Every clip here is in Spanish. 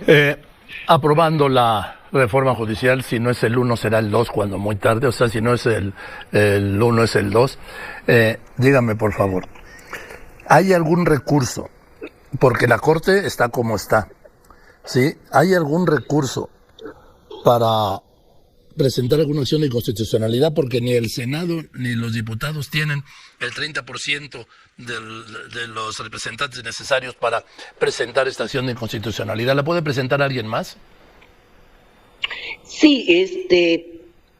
Eh, Aprobando la reforma judicial, si no es el 1 será el 2 cuando muy tarde, o sea, si no es el 1 es el 2. Dígame por favor, ¿hay algún recurso? Porque la Corte está como está, ¿sí? ¿Hay algún recurso para presentar alguna acción de inconstitucionalidad? Porque ni el Senado ni los diputados tienen el 30% de los representantes necesarios para presentar esta acción de inconstitucionalidad. ¿La puede presentar alguien más? Sí,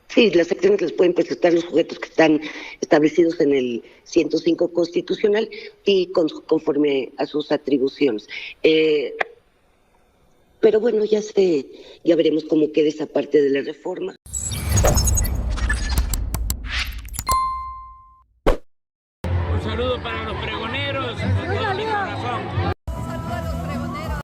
sí, las acciones las pueden presentar los sujetos que están establecidos en el 105 constitucional y conforme a sus atribuciones. Pero bueno, ya veremos cómo queda esa parte de la reforma. Un saludo para los pregoneros, con todo mi corazón. Un saludo a los pregoneros.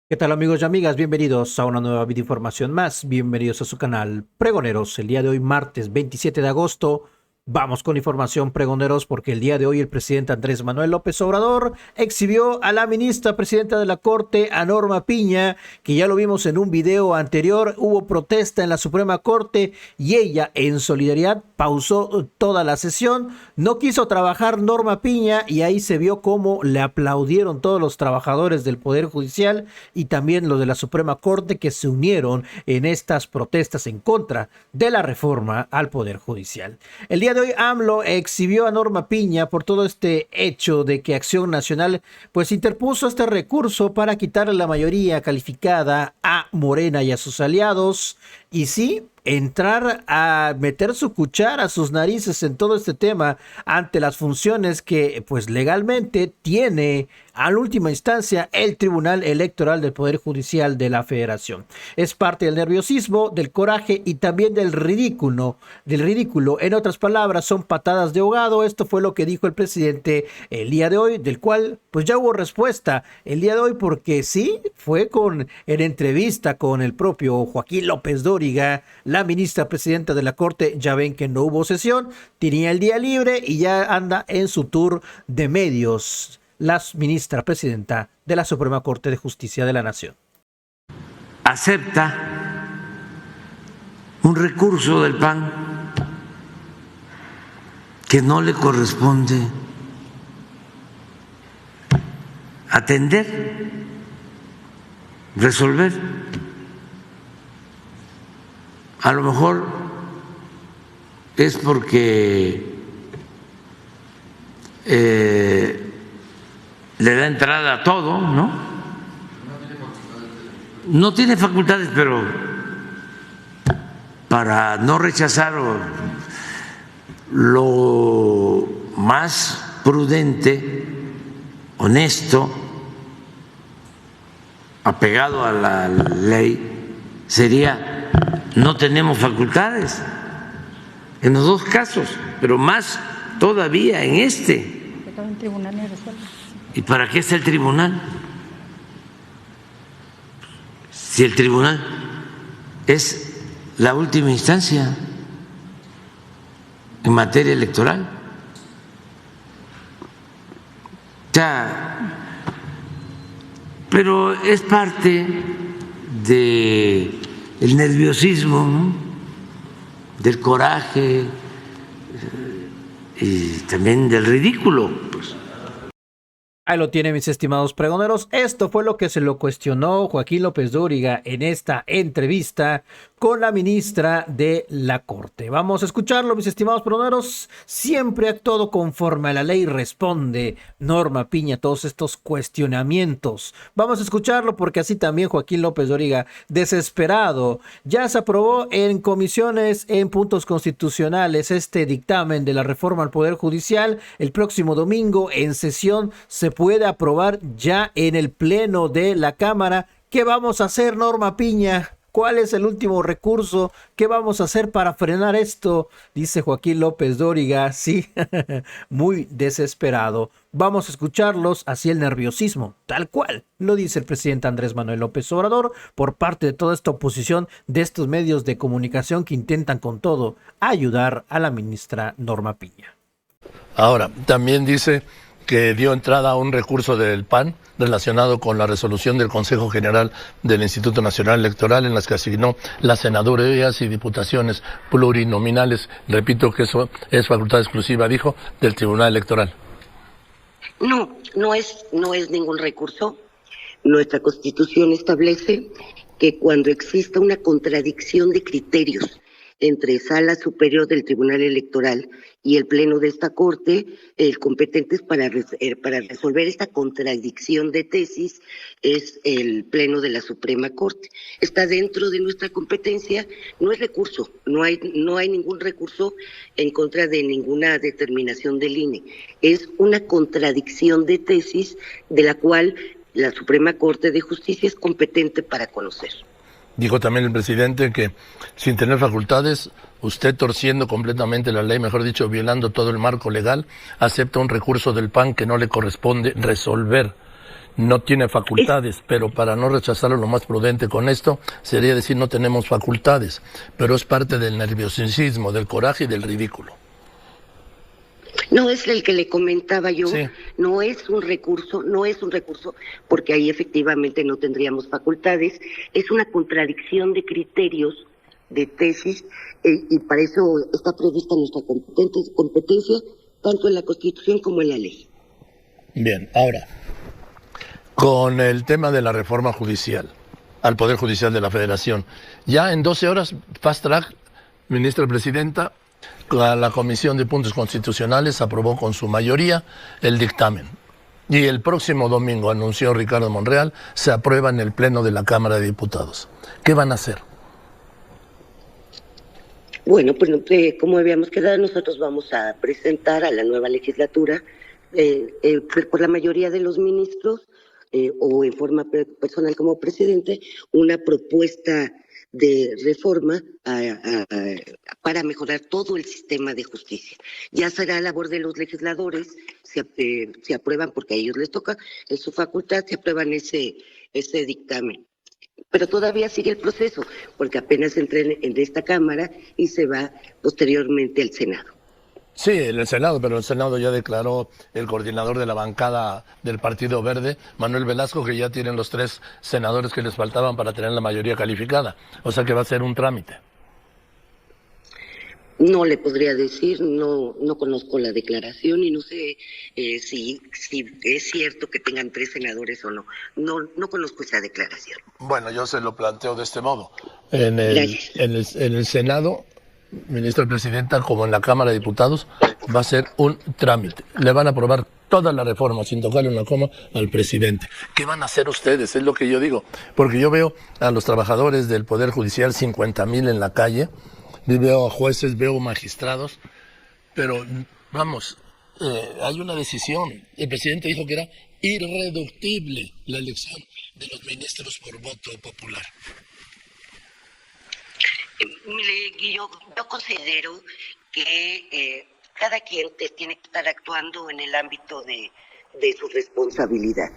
¿Qué tal amigos y amigas? Bienvenidos a una nueva videoinformación más. Bienvenidos a su canal Pregoneros. El día de hoy, martes 27 de agosto, vamos con información, pregoneros, porque el día de hoy el presidente Andrés Manuel López Obrador exhibió a la ministra presidenta de la Corte, a Norma Piña, que ya lo vimos en un video anterior. Hubo protesta en la Suprema Corte y ella, en solidaridad, pausó toda la sesión. No quiso trabajar Norma Piña y ahí se vio cómo le aplaudieron todos los trabajadores del Poder Judicial y también los de la Suprema Corte, que se unieron en estas protestas en contra de la reforma al Poder Judicial. El día de hoy AMLO exhibió a Norma Piña por todo este hecho de que Acción Nacional pues interpuso este recurso para quitarle la mayoría calificada a Morena y a sus aliados, y sí, entrar a meter su cuchara, sus narices en todo este tema ante las funciones que pues legalmente tiene a la última instancia el Tribunal Electoral del Poder Judicial de la Federación. Es parte del nerviosismo, del coraje y también del ridículo. En otras palabras, son patadas de ahogado. Esto fue lo que dijo el presidente el día de hoy, del cual pues ya hubo respuesta el día de hoy, porque sí, fue en entrevista con el propio Joaquín López Dóriga, la ministra presidenta de la Corte. Ya ven que no hubo sesión, tenía el día libre y ya anda en su tour de medios, la ministra presidenta de la Suprema Corte de Justicia de la Nación. Acepta un recurso del PAN que no le corresponde atender, resolver. A lo mejor es porque le da entrada a todo, ¿no? No tiene facultades, pero para no rechazar, lo más prudente, honesto, apegado a la ley, sería: no tenemos facultades en los dos casos, pero más todavía en este. ¿Y para qué está el tribunal? Si el tribunal es la última instancia en materia electoral. Pero es parte de el nerviosismo, ¿no? Del coraje y también del ridículo, pues. Ahí lo tienen, mis estimados pregoneros. Esto fue lo que se lo cuestionó Joaquín López Dóriga en esta entrevista con la ministra de la Corte. Vamos a escucharlo, mis estimados pregoneros. Siempre ha actuado conforme a la ley, responde Norma Piña a todos estos cuestionamientos. Vamos a escucharlo porque así también Joaquín López Dóriga, desesperado. Ya se aprobó en comisiones, en puntos constitucionales, este dictamen de la reforma al Poder Judicial. El próximo domingo en sesión se puede aprobar ya en el pleno de la Cámara. ¿Qué vamos a hacer, Norma Piña? ¿Cuál es el último recurso? ¿Qué vamos a hacer para frenar esto? Dice Joaquín López Dóriga, sí, muy desesperado. Vamos a escucharlos, así el nerviosismo, tal cual lo dice el presidente Andrés Manuel López Obrador por parte de toda esta oposición de estos medios de comunicación que intentan con todo ayudar a la ministra Norma Piña. Ahora, también dice que dio entrada a un recurso del PAN relacionado con la resolución del Consejo General del Instituto Nacional Electoral en las que asignó las senadurías y diputaciones plurinominales. Repito que eso es facultad exclusiva, dijo, del Tribunal Electoral. No es ningún recurso. Nuestra Constitución establece que cuando exista una contradicción de criterios entre Sala Superior del Tribunal Electoral y el Pleno de esta Corte, el competente para resolver esta contradicción de tesis es el Pleno de la Suprema Corte. Está dentro de nuestra competencia, no es recurso, no hay ningún recurso en contra de ninguna determinación del INE. Es una contradicción de tesis de la cual la Suprema Corte de Justicia es competente para conocer. Dijo también el presidente que sin tener facultades, usted torciendo completamente la ley, mejor dicho, violando todo el marco legal, acepta un recurso del PAN que no le corresponde resolver. No tiene facultades, pero para no rechazarlo lo más prudente con esto sería decir no tenemos facultades, pero es parte del nerviosismo, del coraje y del ridículo. No es el que le comentaba yo, sí. no es un recurso, porque ahí efectivamente no tendríamos facultades, es una contradicción de criterios, de tesis, y para eso está prevista nuestra competencia, tanto en la Constitución como en la ley. Bien, ahora, con el tema de la reforma judicial, al Poder Judicial de la Federación, ya en 12 horas, fast track, ministra presidenta, la Comisión de Puntos Constitucionales aprobó con su mayoría el dictamen. Y el próximo domingo, anunció Ricardo Monreal, se aprueba en el Pleno de la Cámara de Diputados. ¿Qué van a hacer? Bueno, pues como habíamos quedado, nosotros vamos a presentar a la nueva legislatura, por la mayoría de los ministros, o en forma personal como presidente, una propuesta de reforma para mejorar todo el sistema de justicia. Ya será labor de los legisladores, se aprueban, porque a ellos les toca, en su facultad, se aprueban ese dictamen. Pero todavía sigue el proceso, porque apenas entra en esta Cámara y se va posteriormente al Senado. Sí, en el Senado, pero el Senado ya declaró el coordinador de la bancada del Partido Verde, Manuel Velasco, que ya tienen los 3 senadores que les faltaban para tener la mayoría calificada. O sea que va a ser un trámite. No le podría decir, no conozco la declaración y no sé si es cierto que tengan 3 senadores o no. No conozco esa declaración. Bueno, yo se lo planteo de este modo. En el Senado, ministra presidenta, como en la Cámara de Diputados, va a ser un trámite. Le van a aprobar toda la reforma sin tocarle una coma al presidente. ¿Qué van a hacer ustedes? Es lo que yo digo. Porque yo veo a los trabajadores del Poder Judicial, 50,000 en la calle, veo a jueces, veo magistrados, pero vamos, hay una decisión. El presidente dijo que era irreductible la elección de los ministros por voto popular. Yo considero que cada quien tiene que estar actuando en el ámbito de su responsabilidad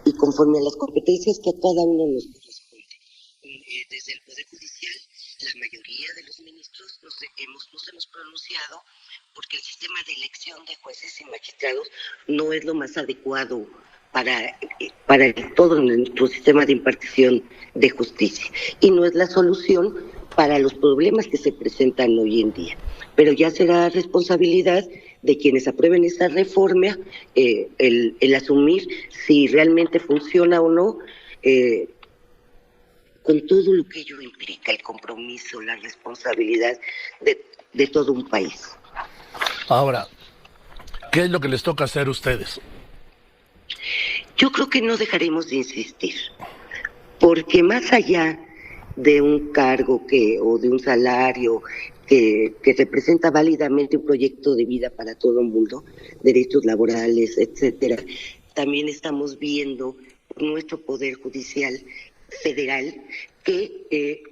y conforme a las competencias que a cada uno nos corresponde. Desde el Poder Judicial, la mayoría de los ministros nos hemos pronunciado porque el sistema de elección de jueces y magistrados no es lo más adecuado para todo nuestro sistema de impartición de justicia y no es la solución para los problemas que se presentan hoy en día. Pero ya será responsabilidad de quienes aprueben esta reforma el asumir si realmente funciona o no, con todo lo que ello implica, el compromiso, la responsabilidad de todo un país. Ahora, ¿qué es lo que les toca hacer a ustedes? Yo creo que no dejaremos de insistir, porque más allá de un cargo o de un salario que representa válidamente un proyecto de vida para todo el mundo, derechos laborales, etcétera, también estamos viendo nuestro Poder Judicial Federal que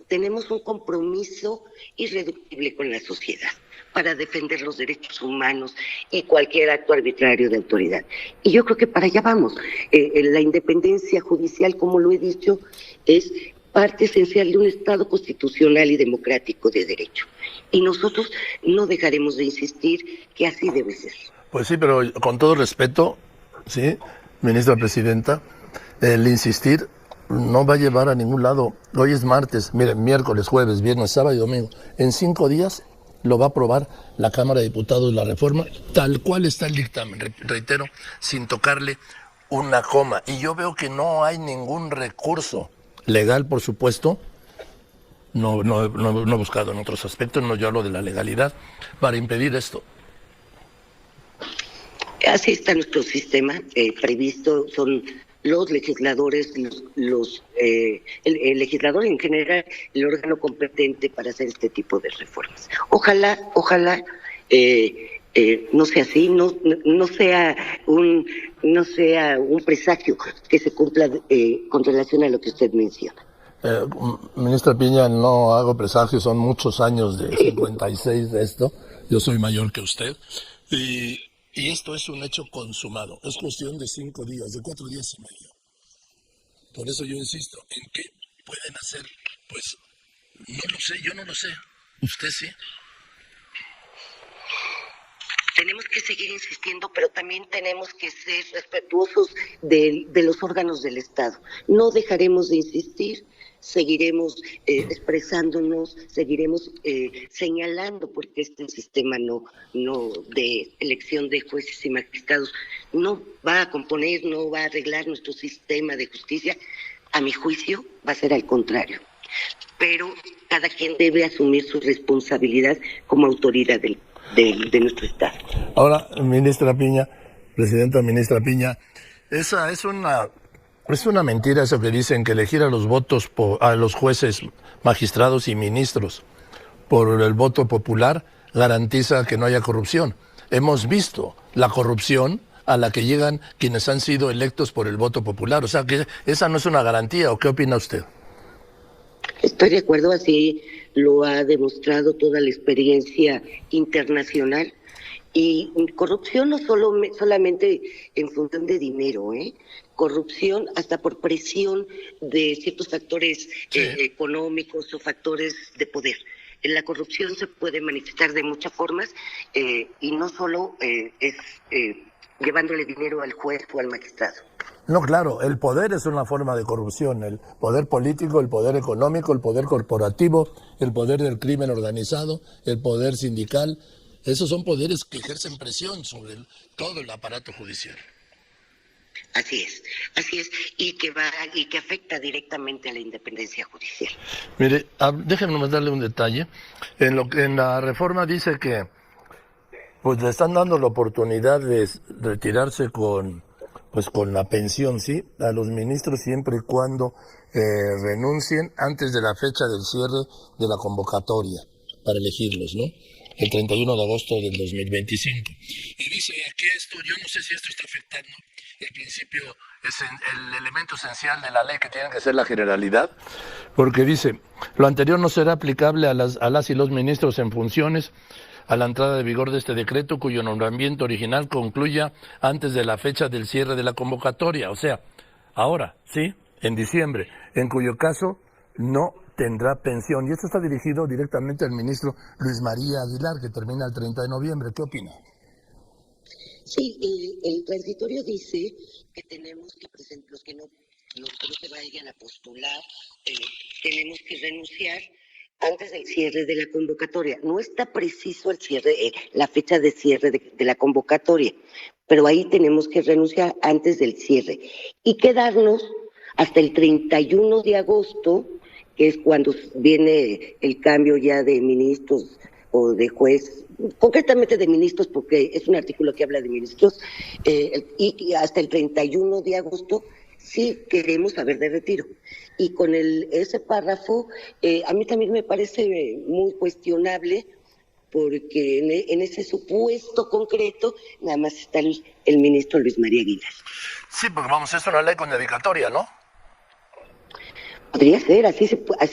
tenemos un compromiso irreductible con la sociedad para defender los derechos humanos y cualquier acto arbitrario de autoridad. Y yo creo que para allá vamos. La independencia judicial, como lo he dicho, es parte esencial de un Estado constitucional y democrático de derecho. Y nosotros no dejaremos de insistir que así debe ser. Pues sí, pero con todo respeto, sí, ministra presidenta, el insistir no va a llevar a ningún lado. Hoy es martes, miren, miércoles, jueves, viernes, sábado y domingo. En 5 días lo va a aprobar la Cámara de Diputados la reforma, tal cual está el dictamen, reitero, sin tocarle una coma. Y yo veo que no hay ningún recurso legal, por supuesto. No he buscado en otros aspectos, no yo hablo de la legalidad, para impedir esto. Así está nuestro sistema previsto, son los legisladores, el legislador en general, el órgano competente para hacer este tipo de reformas. Ojalá no sea así, no sea un presagio que se cumpla con relación a lo que usted menciona. Ministra Piña, no hago presagios, son muchos años de 56 de esto, yo soy mayor que usted, y esto es un hecho consumado, es cuestión de 5 días, de 4 días y medio. Por eso yo insisto, ¿en qué pueden hacer? Pues no lo sé, yo no lo sé, usted sí. Tenemos que seguir insistiendo, pero también tenemos que ser respetuosos de los órganos del Estado. No dejaremos de insistir, seguiremos expresándonos, seguiremos señalando porque este sistema no de elección de jueces y magistrados no va a componer, no va a arreglar nuestro sistema de justicia. A mi juicio va a ser al contrario. Pero cada quien debe asumir su responsabilidad como autoridad de nuestro Estado. Ahora, ministra Piña, presidenta ministra Piña, esa es una mentira eso que dicen que elegir a los votos a los jueces, magistrados y ministros por el voto popular garantiza que no haya corrupción. Hemos visto la corrupción a la que llegan quienes han sido electos por el voto popular. O sea, que esa no es una garantía. ¿O qué opina usted? Estoy de acuerdo, así lo ha demostrado toda la experiencia internacional. Y corrupción no solamente en función de dinero, corrupción hasta por presión de ciertos factores económicos o factores de poder. La corrupción se puede manifestar de muchas formas y no solo es llevándole dinero al juez o al magistrado. No, claro, el poder es una forma de corrupción, el poder político, el poder económico, el poder corporativo, el poder del crimen organizado, el poder sindical. Esos son poderes que ejercen presión sobre todo el aparato judicial. Así es, y que afecta directamente a la independencia judicial. Mire, déjenme darle un detalle. En la reforma dice que pues le están dando la oportunidad de retirarse con la pensión, ¿sí? A los ministros siempre y cuando renuncien antes de la fecha del cierre de la convocatoria para elegirlos, ¿no? El 31 de agosto del 2025. Y dice aquí esto, yo no sé si esto está afectando el principio, es el elemento esencial de la ley que tiene que ser la generalidad, porque dice, lo anterior no será aplicable a las y los ministros en funciones a la entrada de vigor de este decreto cuyo nombramiento original concluya antes de la fecha del cierre de la convocatoria, o sea, ahora, ¿sí? En diciembre, en cuyo caso no tendrá pensión. Y esto está dirigido directamente al ministro Luis María Aguilar, que termina el 30 de noviembre. ¿Qué opina? Sí, el transitorio dice que tenemos que presentar, los que no se vayan a postular, tenemos que renunciar antes del cierre de la convocatoria. No está preciso el cierre, la fecha de cierre de la convocatoria, pero ahí tenemos que renunciar antes del cierre y quedarnos hasta el 31 de agosto, que es cuando viene el cambio ya de ministros o de juez, concretamente de ministros, porque es un artículo que habla de ministros, y hasta el 31 de agosto sí queremos saber de retiro. Y con ese párrafo, a mí también me parece muy cuestionable, porque en ese supuesto concreto nada más está el ministro Luis María Aguilar. Sí, porque vamos, es una ley con dedicatoria, ¿no? Podría ser, así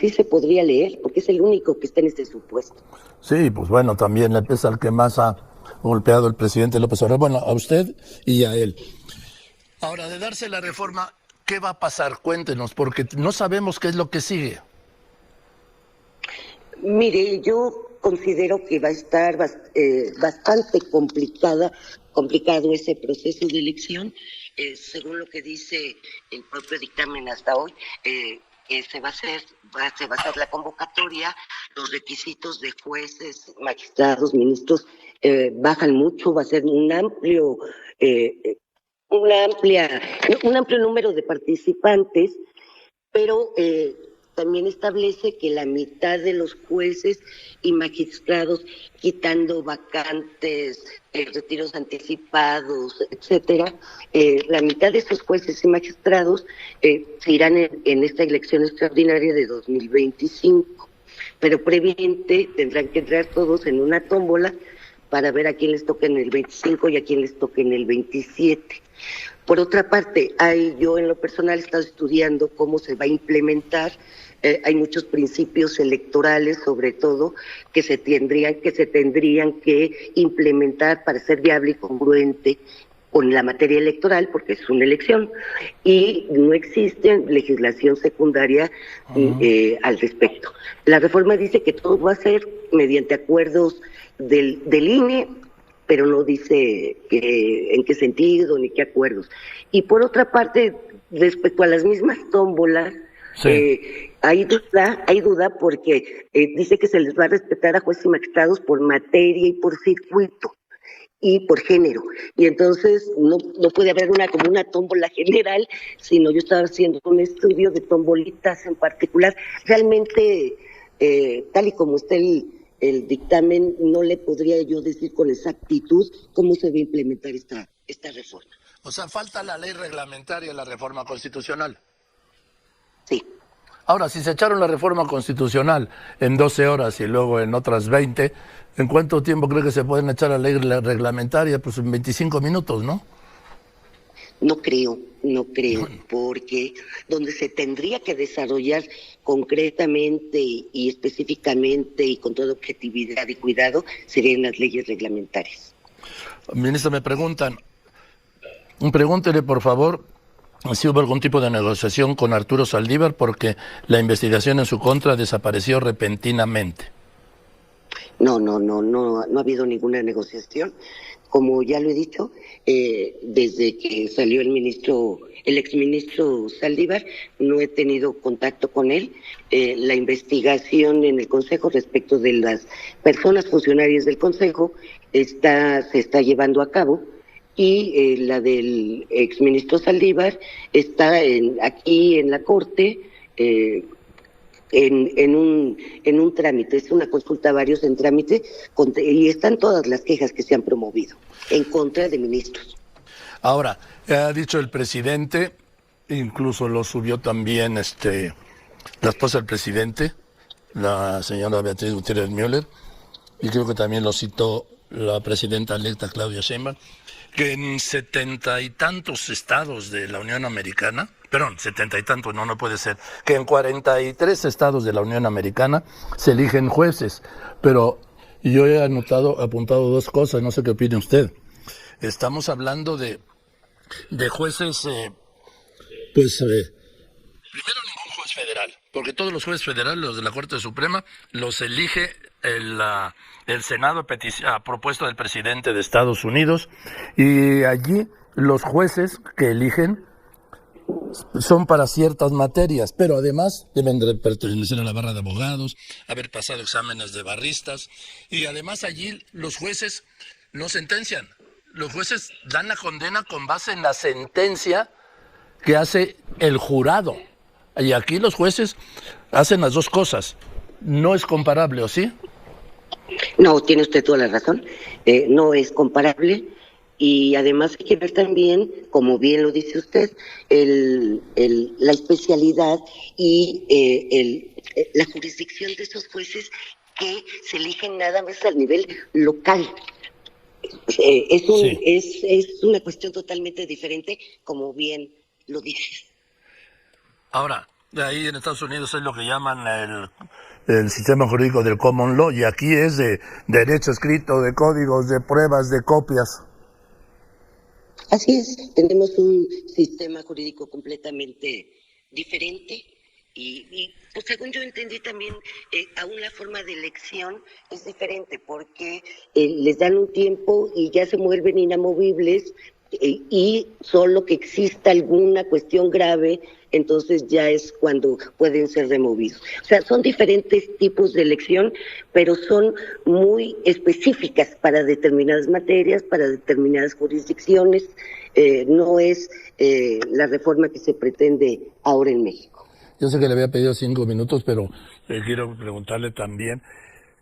se podría leer, porque es el único que está en este supuesto. Sí, pues bueno, también le pesa al que más ha golpeado el presidente López Obrador, bueno, a usted y a él. Ahora, de darse la reforma, ¿qué va a pasar? Cuéntenos, porque no sabemos qué es lo que sigue. Mire, yo considero que va a estar bastante complicada complicado ese proceso de elección. Según lo que dice el propio dictamen hasta hoy, se va a hacer la convocatoria, los requisitos de jueces, magistrados, ministros bajan mucho, va a ser un amplio número de participantes, pero también establece que la mitad de los jueces y magistrados, quitando vacantes, retiros anticipados, etcétera, la mitad de esos jueces y magistrados se irán en esta elección extraordinaria de 2025. Pero previamente tendrán que entrar todos en una tómbola para ver a quién les toca en el 25 y a quién les toca en el 27. Por otra parte, yo en lo personal he estado estudiando cómo se va a implementar. Hay muchos principios electorales, sobre todo, que se tendrían que implementar para ser viable y congruente con la materia electoral, porque es una elección, y no existe legislación secundaria al respecto. La reforma dice que todo va a ser mediante acuerdos del INE, pero no dice en qué sentido ni qué acuerdos. Y por otra parte, respecto a las mismas tómbolas, sí. Hay duda porque dice que se les va a respetar a jueces y magistrados por materia y por circuito y por género. Y entonces no puede haber como una tómbola general, sino yo estaba haciendo un estudio de tombolitas en particular. Realmente, tal y como está el dictamen, no le podría yo decir con exactitud cómo se va a implementar esta reforma. O sea, falta la ley reglamentaria, la reforma constitucional. Sí. Ahora, si se echaron la reforma constitucional en 12 horas y luego en otras 20, ¿en cuánto tiempo cree que se pueden echar la ley reglamentaria? Pues en 25 minutos, ¿no? No creo, porque donde se tendría que desarrollar concretamente y específicamente y con toda objetividad y cuidado serían las leyes reglamentarias. Ministra, me preguntan, pregúntele por favor si hubo algún tipo de negociación con Arturo Saldívar porque la investigación en su contra desapareció repentinamente. No ha habido ninguna negociación. Como ya lo he dicho, desde que salió el exministro Saldívar, no he tenido contacto con él. La investigación en el Consejo respecto de las personas funcionarias del Consejo se está llevando a cabo, y la del exministro Saldívar está aquí en la Corte, en un trámite. Es una consulta a varios en trámite, y están todas las quejas que se han promovido en contra de ministros. Ahora, ha dicho el presidente, incluso lo subió también la esposa del presidente, la señora Beatriz Gutiérrez Müller, y creo que también lo citó la presidenta electa Claudia Sheinbaum, que en 70 y tantos estados de la Unión Americana, perdón, 70 y tantos, no puede ser, que en 43 estados de la Unión Americana se eligen jueces, pero yo he apuntado dos cosas, no sé qué opine usted. Estamos hablando de jueces, primero ningún juez federal, porque todos los jueces federales, los de la Corte Suprema, los elige el Senado a propuesta del presidente de Estados Unidos, y allí los jueces que eligen son para ciertas materias, pero además deben de pertenecer a la barra de abogados, haber pasado exámenes de barristas, y además allí los jueces no sentencian, los jueces dan la condena con base en la sentencia que hace el jurado, y aquí los jueces hacen las dos cosas. No es comparable, ¿o sí? No, tiene usted toda la razón, no es comparable, y además hay que ver también, como bien lo dice usted, la especialidad y la jurisdicción de esos jueces que se eligen nada más al nivel local. Es una cuestión totalmente diferente, como bien lo dices. Ahora, ahí en Estados Unidos es lo que llaman el sistema jurídico del common law, y aquí es de derecho escrito, de códigos, de pruebas, de copias. Así es, tenemos un sistema jurídico completamente diferente, Pues según yo entendí también, aún la forma de elección es diferente porque les dan un tiempo y ya se vuelven inamovibles, y solo que exista alguna cuestión grave, entonces ya es cuando pueden ser removidos. O sea, son diferentes tipos de elección, pero son muy específicas para determinadas materias, para determinadas jurisdicciones. No es la reforma que se pretende ahora en México. Yo sé que le había pedido 5 minutos, pero quiero preguntarle también,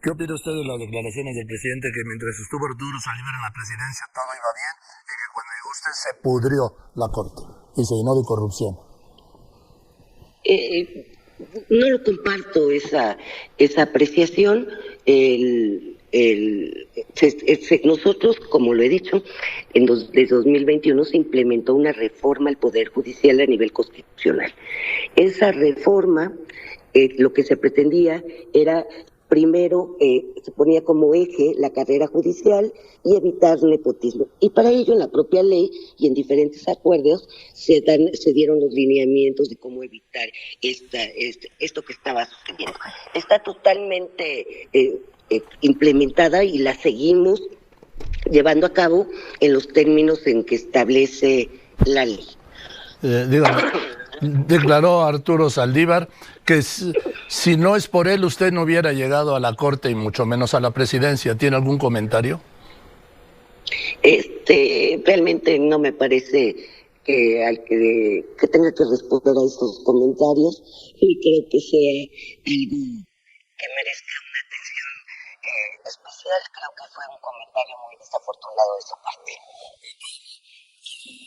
¿qué opina usted de las declaraciones del presidente que mientras estuvo Arturo Saldívar en la presidencia todo iba bien y que cuando llegó usted se pudrió la Corte y se llenó de corrupción? No lo comparto esa apreciación. Nosotros, como lo he dicho, desde 2021 se implementó una reforma al Poder Judicial a nivel constitucional. Esa reforma, lo que se pretendía era, primero, se ponía como eje la carrera judicial y evitar nepotismo. Y para ello, en la propia ley y en diferentes acuerdos, se dieron los lineamientos de cómo evitar esto que estaba sucediendo. Está totalmente implementada y la seguimos llevando a cabo en los términos en que establece la ley. Dígame, declaró Arturo Saldívar que si no es por él usted no hubiera llegado a la Corte y mucho menos a la presidencia. ¿Tiene algún comentario? Realmente no me parece que tenga que responder a esos comentarios, y creo que sea algo que merezca una atención especial. Creo que fue un comentario muy desafortunado de su parte.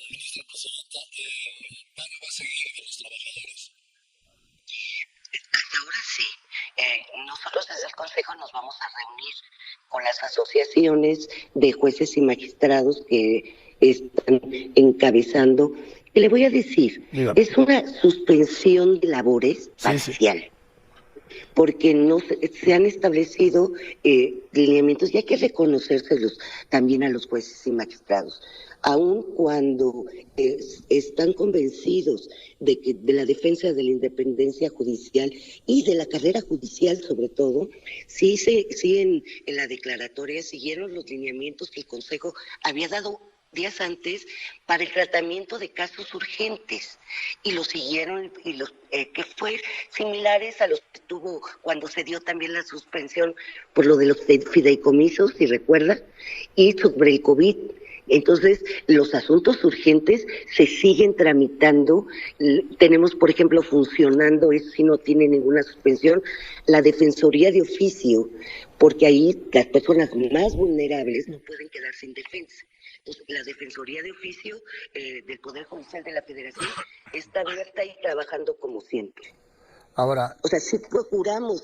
Ministra Presidenta, ¿Mario va a seguir con los trabajadores? Hasta ahora sí. Nosotros desde el Consejo nos vamos a reunir con las asociaciones de jueces y magistrados que están encabezando. Y le voy a decir, Dígame. Es una suspensión de labores parcial. Sí. Porque no se han establecido lineamientos, y hay que reconocérselos también a los jueces y magistrados. Aun cuando están convencidos de la defensa de la independencia judicial y de la carrera judicial sobre todo, sí en la declaratoria siguieron los lineamientos que el Consejo había dado días antes para el tratamiento de casos urgentes, y lo siguieron, y los que fue similares a los que tuvo cuando se dio también la suspensión por lo de los fideicomisos, si recuerda, y sobre el COVID. Entonces, los asuntos urgentes se siguen tramitando. Tenemos, por ejemplo, funcionando, eso sí no tiene ninguna suspensión, la Defensoría de Oficio, porque ahí las personas más vulnerables no pueden quedar sin defensa. Entonces, la Defensoría de Oficio del Poder Judicial de la Federación está abierta y trabajando como siempre. Ahora, o sea, sí procuramos,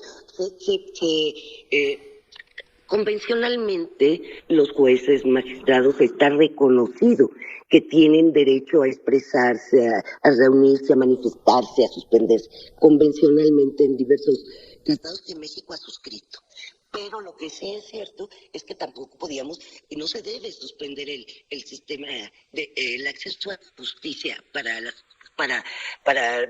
convencionalmente los jueces, magistrados, está reconocido que tienen derecho a expresarse, a reunirse, a manifestarse, a suspenderse, convencionalmente en diversos tratados que México ha suscrito. Pero lo que sí es cierto es que tampoco podíamos, y no se debe suspender el sistema el acceso a justicia para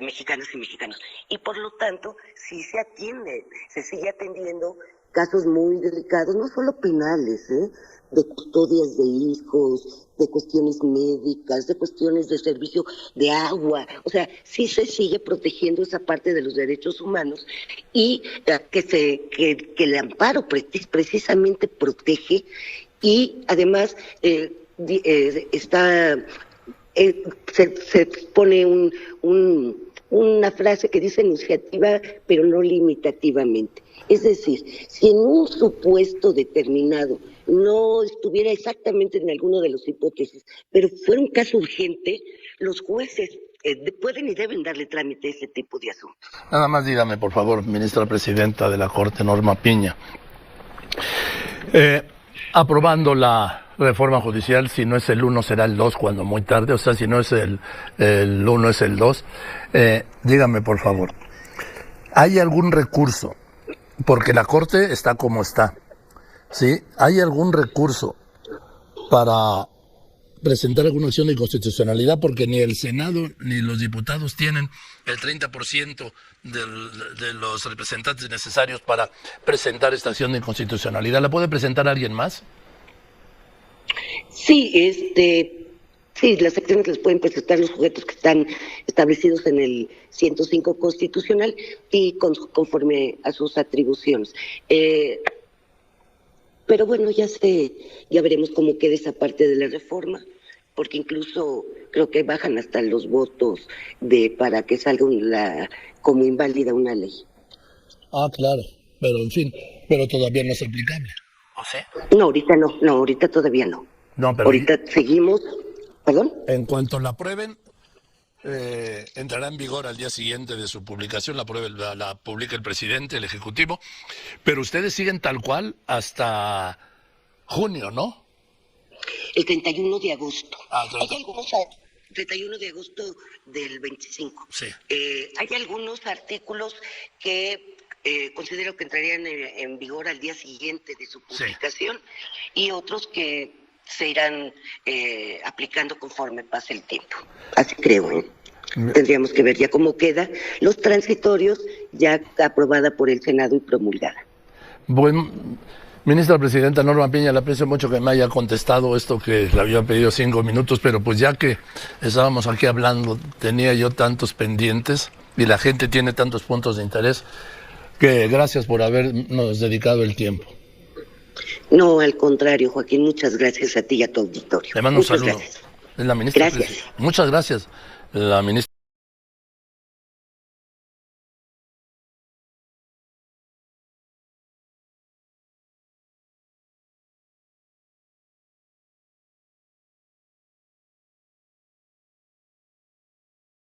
mexicanas y mexicanos. Y por lo tanto, sí se sigue atendiendo casos muy delicados, no solo penales, de custodias de hijos, de cuestiones médicas, de cuestiones de servicio de agua. O sea, sí se sigue protegiendo esa parte de los derechos humanos, y que el amparo precisamente protege, y además se pone una frase que dice enunciativa, pero no limitativamente. Es decir, si en un supuesto determinado no estuviera exactamente en alguno de las hipótesis, pero fuera un caso urgente, los jueces pueden y deben darle trámite a ese tipo de asuntos. Nada más dígame, por favor, ministra presidenta de la Corte, Norma Piña. Aprobando la reforma judicial, si no es el 1 será el 2 cuando muy tarde, o sea, si no es el 1 es el 2. Dígame, por favor, ¿hay algún recurso? Porque la Corte está como está, ¿sí? ¿Hay algún recurso para presentar alguna acción de inconstitucionalidad porque ni el Senado ni los diputados tienen el 30% de los representantes necesarios para presentar esta acción de inconstitucionalidad. ¿La puede presentar alguien más? Sí, sí, las acciones las pueden presentar los sujetos que están establecidos en el 105 constitucional y conforme a sus atribuciones. Pero bueno, ya veremos cómo queda esa parte de la reforma, porque incluso creo que bajan hasta los votos para que salga como inválida una ley. Ah, claro, pero en fin, pero todavía no es aplicable. ¿O sí? No, ahorita todavía no. No, pero ahorita seguimos, ¿perdón? En cuanto la aprueben, entrará en vigor al día siguiente de su publicación, la publica el presidente, el Ejecutivo, pero ustedes siguen tal cual hasta junio, ¿no? El 31 de agosto. Ah, Hay algunos 31 de agosto del 25. Sí. Hay algunos artículos que considero que entrarían en vigor al día siguiente de su publicación, sí, y otros que se irán aplicando conforme pase el tiempo. Así creo, ¿eh? Tendríamos que ver ya cómo queda los transitorios, ya aprobada por el Senado y promulgada. Bueno, ministra presidenta Norma Piña, le aprecio mucho que me haya contestado esto que le había pedido 5 minutos, pero pues ya que estábamos aquí hablando, tenía yo tantos pendientes y la gente tiene tantos puntos de interés, que gracias por habernos dedicado el tiempo. No, al contrario, Joaquín, muchas gracias a ti y a tu auditorio. Le mando un saludo. Gracias. Es la ministra. Gracias. Muchas gracias. La ministra.